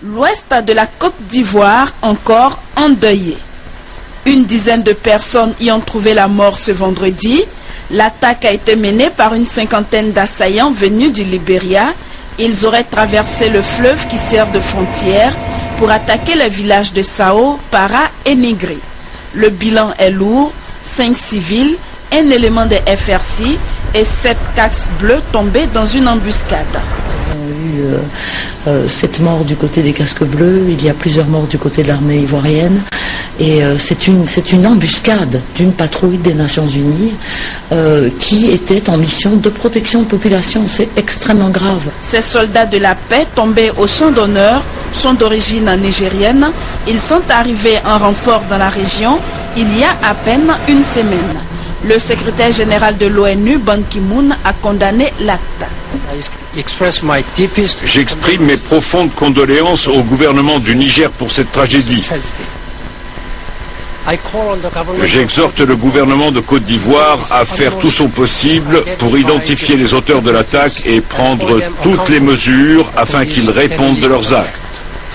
L'ouest de la Côte d'Ivoire encore endeuillé. Une dizaine de personnes y ont trouvé la mort ce vendredi. L'attaque a été menée par une cinquantaine d'assaillants venus du Libéria. Ils auraient traversé le fleuve qui sert de frontière pour attaquer le village de Sao, Para et Négri. Le bilan est lourd, 5 civils, un élément des FRC et 7 casques bleus tombés dans une embuscade. Il y a eu 7 morts du côté des casques bleus, il y a plusieurs morts du côté de l'armée ivoirienne et c'est une embuscade d'une patrouille des Nations Unies qui était en mission de protection de population. C'est extrêmement grave. Ces soldats de la paix tombés au champ d'honneur sont d'origine nigérienne. Ils sont arrivés en renfort dans la région il y a à peine une semaine. Le secrétaire général de l'ONU, Ban Ki-moon, a condamné l'acte. J'exprime mes profondes condoléances au gouvernement du Niger pour cette tragédie. J'exhorte le gouvernement de Côte d'Ivoire à faire tout son possible pour identifier les auteurs de l'attaque et prendre toutes les mesures afin qu'ils répondent de leurs actes.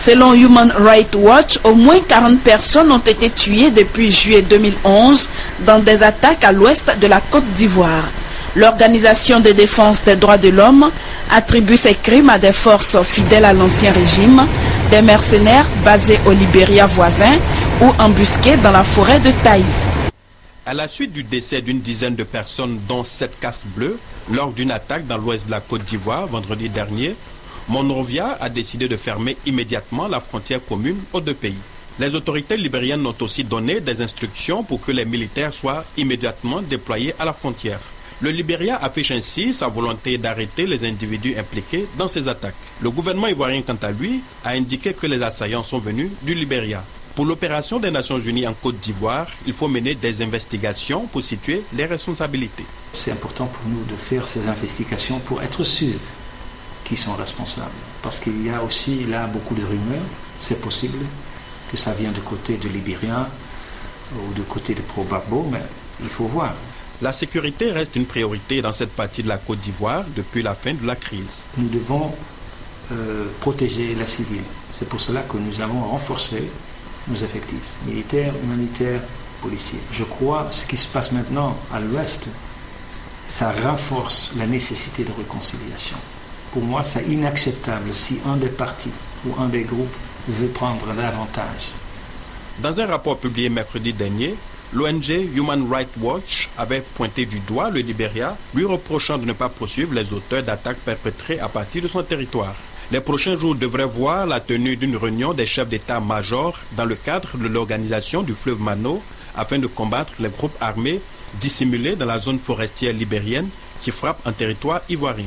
Selon Human Rights Watch, au moins 40 personnes ont été tuées depuis juillet 2011 dans des attaques à l'ouest de la Côte d'Ivoire. L'Organisation de défense des droits de l'homme attribue ces crimes à des forces fidèles à l'ancien régime, des mercenaires basés au Libéria voisin ou embusqués dans la forêt de Taï. À la suite du décès d'une dizaine de personnes, dont 7 casques bleus, lors d'une attaque dans l'ouest de la Côte d'Ivoire vendredi dernier, Monrovia a décidé de fermer immédiatement la frontière commune aux deux pays. Les autorités libériennes ont aussi donné des instructions pour que les militaires soient immédiatement déployés à la frontière. Le Libéria affiche ainsi sa volonté d'arrêter les individus impliqués dans ces attaques. Le gouvernement ivoirien, quant à lui, a indiqué que les assaillants sont venus du Libéria. Pour l'opération des Nations Unies en Côte d'Ivoire, il faut mener des investigations pour situer les responsabilités. C'est important pour nous de faire ces investigations pour être sûrs qui sont responsables. Parce qu'il y a aussi là beaucoup de rumeurs. C'est possible que ça vienne du côté de Libéria ou du côté de Pro-Gbagbo, mais il faut voir. La sécurité reste une priorité dans cette partie de la Côte d'Ivoire depuis la fin de la crise. Nous devons protéger les civils. C'est pour cela que nous avons renforcé nos effectifs militaires, humanitaires, policiers. Je crois que ce qui se passe maintenant à l'ouest, ça renforce la nécessité de réconciliation. Pour moi, c'est inacceptable si un des partis ou un des groupes veut prendre l'avantage. Dans un rapport publié mercredi dernier, l'ONG Human Rights Watch avait pointé du doigt le Libéria, lui reprochant de ne pas poursuivre les auteurs d'attaques perpétrées à partir de son territoire. Les prochains jours devraient voir la tenue d'une réunion des chefs d'état-major dans le cadre de l'organisation du fleuve Mano afin de combattre les groupes armés dissimulés dans la zone forestière libérienne qui frappent un territoire ivoirien.